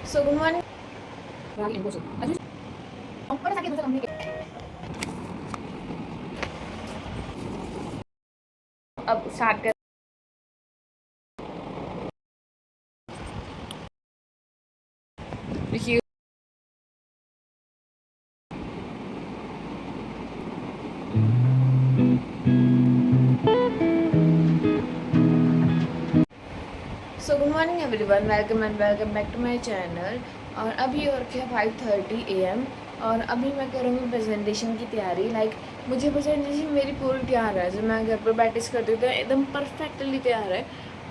सो good morning. अब start कर। देखिए, so good morning everyone, welcome and welcome back to my channel. और अभी और क्या 5:30 AM और अभी मैं करूँगी प्रेजेंटेशन की तैयारी। मुझे प्रेजेंटेशन मेरी पूरी तैयार है, जो मैं घर पर प्रैक्टिस करती हूँ तो एकदम परफेक्टली तैयार है।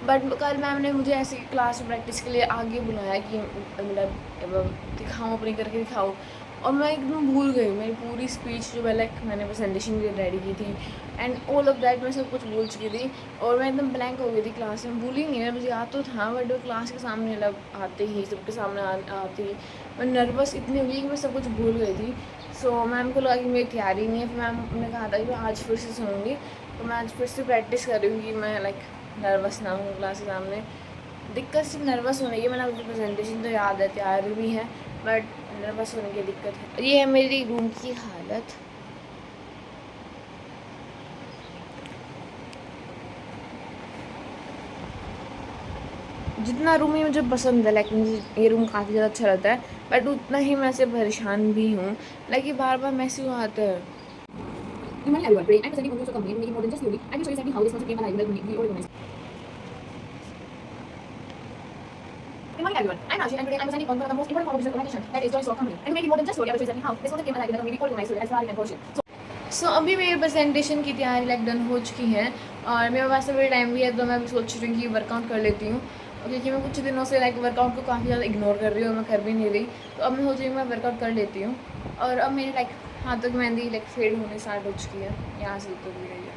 बट कल मैम ने मुझे ऐसी क्लास प्रैक्टिस के लिए आगे बुलाया कि मतलब दिखाऊँ, अपनी करके दिखाऊँ। और मैं एकदम भूल गई मेरी पूरी स्पीच जो मैंने प्रेजेंटेशन के लिए रेडी की थी एंड ऑल ऑफ दैट, मैं सब कुछ भूल चुकी थी। और मैं एकदम ब्लैंक हो गई थी क्लास में, भूल ही नहीं है, मुझे याद तो था बट क्लास के सामने आते ही सबके सामने आती ही मैं नर्वस इतनी हो गई कि मैं सब कुछ भूल गई थी। सो मैम को लगा कि मेरी तैयारी नहीं है, फिर मैम ने कहा था कि मैं आज फिर से सुनूंगी। तो मैं आज फिर से प्रैक्टिस कर रही हूँ कि मैं नर्वस ना हूँ क्लास के सामने। दिक्कत सिर्फ नर्वस होने की, मैंने अपनी प्रेजेंटेशन तो याद है, तैयार भी है, बट नर्वस होने की दिक्कत है। ये है मेरी रूम की हालत। जितना रूम ही मुझे पसंद है, मुझे ये रूम काफ़ी ज़्यादा अच्छा लगता है, बट उतना ही मैं से परेशान भी हूँ। ये बार बार मैसेज आता है। Good morning everyone. Today I'm presenting on social complaint making more than just theory. I will show you exactly how this concept came alive when we organized. Good morning everyone. I'm Rashi and today I'm presenting on one of the most important forms of organization, that is joint stock company. And to make it more than just theory, I will show you exactly how this concept came alive when we organized as Rari and Portion. So अभी मेरी presentation की तैयारी done हो चुकी है और मेरे पास अभी टाइम भी है, तो मैं अभी सोच रही हूँ कि वर्कआउट कर लेती हूँ। क्योंकि मैं कुछ दिनों से वर्कआउट को काफ़ी ज़्यादा इग्नोर कर रही हूँ, मैं कर भी नहीं रही। तो अब मैं सोच रही हूँ मैं वर्कआउट कर लेती हूँ। और अब मेरी हाथों की मेहंदी फेड होने स्टार्ट हो चुकी है, यहाँ से उतर भी रही है।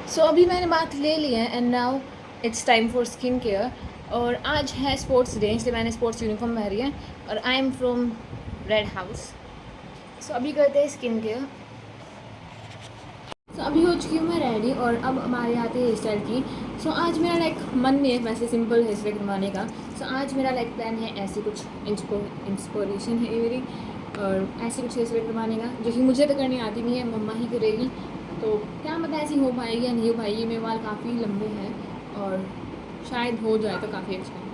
सो अभी मैंने बात ले ली है and now it's time for skin care. और आज है स्पोर्ट्स डे, इसलिए मैंने स्पोर्ट्स यूनिफॉर्म पहनी है और I am from red house. So अभी करते हैं स्किन केयर। सो अभी हो चुकी हूँ मैं रेडी और अब हमारे आते हैं हेयर स्टाइल की। सो आज मेरा मन नहीं है वैसे सिंपल हेयर स्टाइल बनवाने का। सो आज मेरा प्लान है ऐसी कुछ इंस्पिरेशन है मेरी, और ऐसी कुछ हेयर स्टाइल बनवाने का जो कि मुझे तो करनी आती नहीं है, मम्मा ही करेगी। तो क्या पता ऐसी हो पाएगी या नहीं हो पाएगी। मेरे बाल काफ़ी लंबे हैं और शायद हो जाए तो काफ़ी अच्छा है।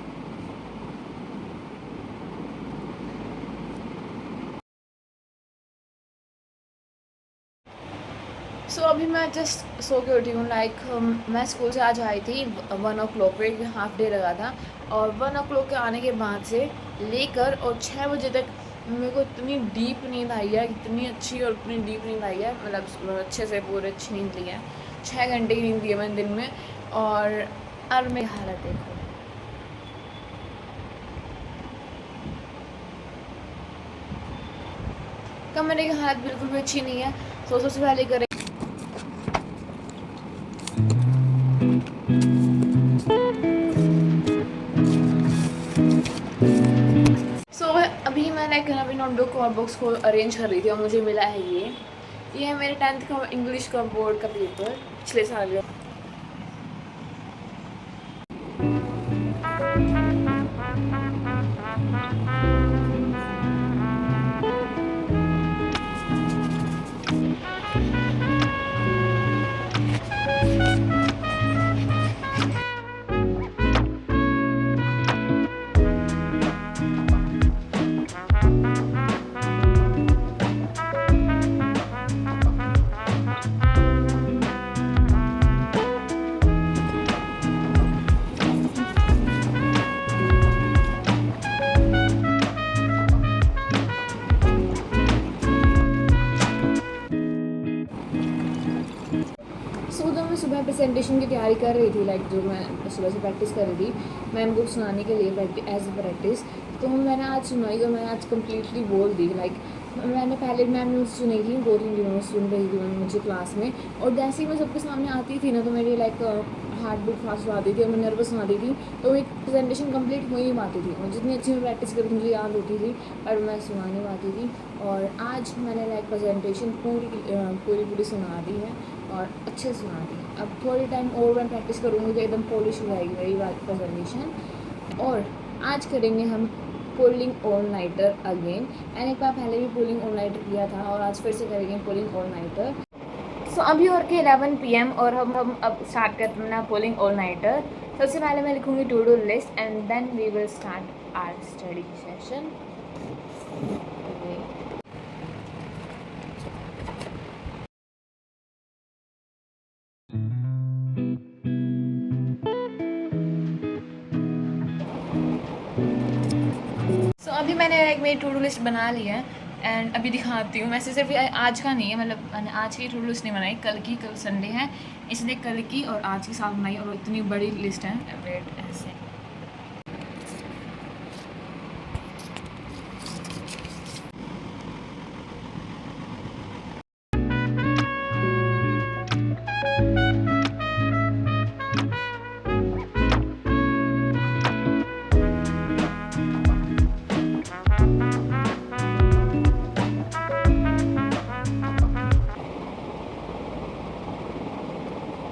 सो अभी मैं जस्ट सो के उठी हूँ। मैं स्कूल से आज आई थी 1 o'clock पे, हाफ डे लगा था। और 1 o'clock के आने के बाद से लेकर और 6 बजे तक मेरे को इतनी डीप नींद आई है, इतनी अच्छी और इतनी डीप नींद आई है, अच्छे से पूरे अच्छी नींद ली है। 6 घंटे की नींद ली है मैंने दिन में। और अब मेरी हालत देखो। कमरे की हालत बिल्कुल भी अच्छी नहीं है। तो सबसे पहले करें अभी मैं अपनी नोटबुक और बुक्स को अरेंज कर रही थी और मुझे मिला है ये है मेरे 10th का इंग्लिश का बोर्ड का पेपर पिछले साल। मैं सुबह प्रेजेंटेशन की तैयारी कर रही थी, जो मैं सुबह से प्रैक्टिस कर रही थी मैम को सुनाने के लिए एज ए प्रैक्टिस। तो मैंने आज सुनाई और मैंने आज कम्प्लीटली बोल दी। मैंने पहले मैम ने सुनी थी, 2-3 दिनों में सुन रही थी मैं मुझे क्लास में। और जैसे ही मैं सबके सामने आती थी ना, तो मेरी हार्ट बीट फास्ट हो आती थी और मैं नर्वस हो आती थी, तो एक प्रेजेंटेशन कंप्लीट हो ही नहीं पाती थी। और जितनी अच्छी मैं प्रैक्टिस करती मुझे याद होती थी और मैं सुना नहीं पाती थी। और आज मैंने लाइक प्रेजेंटेशन पूरी सुना दी है और अच्छे से सुना दी। अब थोड़ी टाइम और मैं प्रैक्टिस करूँगी तो एकदम पॉलिश हो जाएगी मेरी बात प्रेजेंटेशन। और आज करेंगे हम पुलिंग ऑल नाइटर अगेन। मैंने एक बार पहले भी पुलिंग ऑल नाइटर किया था और आज फिर से करेंगे पुलिंग ऑल नाइटर। सो अभी और के 11 PM और हम अब स्टार्ट करते हैं पुलिंग ऑल नाइटर। सबसे पहले मैं लिखूँगी to do list and then we will start our study session. So अभी मैंने एक मेरी टू डू लिस्ट बना ली है एंड अभी दिखाती हूँ। वैसे सिर्फ आज का नहीं है, मतलब मैंने आज की टू डू लिस्ट नहीं बनाई, कल संडे है इसलिए कल की और आज की साथ बनाई और इतनी बड़ी लिस्ट है। वेट ऐसे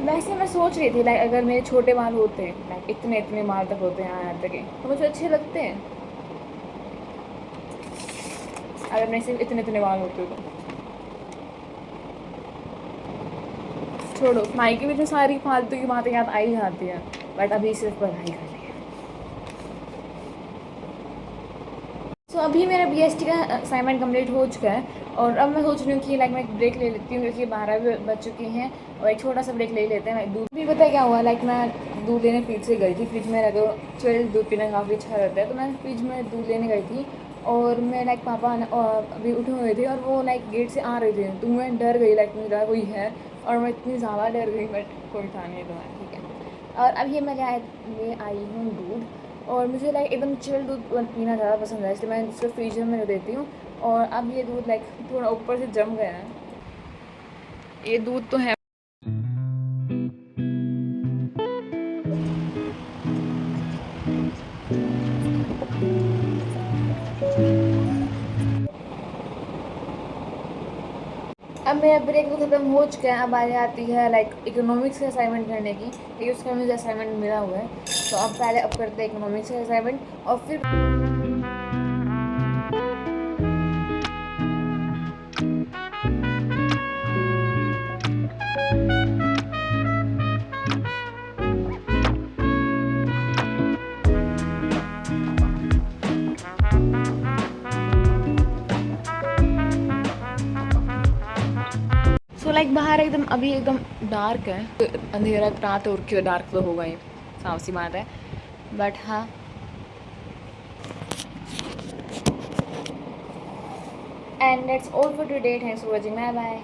वैसे मैं सोच रही थी लाइक अगर मेरे छोटे बाल होते लाइक इतने बाल तक होते हैं यहाँ तक तो मुझे अच्छे लगते हैं। अगर मेरे सिर्फ इतने बाल होते तो छोड़ो, माई की भी जो सारी फालतू की बातें याद आई जाती हैं, बट अभी सिर्फ पढ़ाई करनी है। सो अभी मेरा BST का असाइनमेंट कंप्लीट हो चुका है और अब मैं सोच रही हूँ कि लाइक मैं एक ब्रेक ले लेती हूँ क्योंकि 12 भी बज चुकी हैं और एक छोटा सा ब्रेक ले लेते हैं। मैं दूध भी पता है क्या हुआ, लाइक मैं दूध लेने फ्रिज से गई थी। फ्रिज में रखो चिल्ड दूध पीना काफ़ी अच्छा रहता है, तो मैं फ्रिज में दूध लेने गई थी और मैं लाइक पापा अभी उठे हुए थे और वो लाइक गेट से आ रहे थे, तो मैं डर गई लाइक मुझे लगा कोई है और मैं इतनी ज़्यादा डर गई, बट कोई था नहीं तो मैं ठीक है। और अब ये मैं ले आई हूँ दूध और मुझे लाइक एकदम चिल्ड दूध पीना ज़्यादा पसंद है, इसलिए मैं इसको फ्रीजर में रख देती हूँ। और अब ये दूध लाइक थोड़ा ऊपर से जम गया है, ये दूध तो है। अब मेरा ब्रेक तो ख़त्म हो चुका है, अब आ जाती है लाइक इकोनॉमिक्स का असाइनमेंट करने की, क्योंकि उसका मुझे असाइनमेंट मिला हुआ है। तो अब पहले अब करते हैं इकोनॉमिक्स का असाइनमेंट और फिर लाइक बाहर एकदम अभी एकदम डार्क है, तो अंधेरा रात और क्यों डार्क तो होगा ही, साफ सी बात है। बट हाँ, and that's all for today. Thanks for watching, bye bye.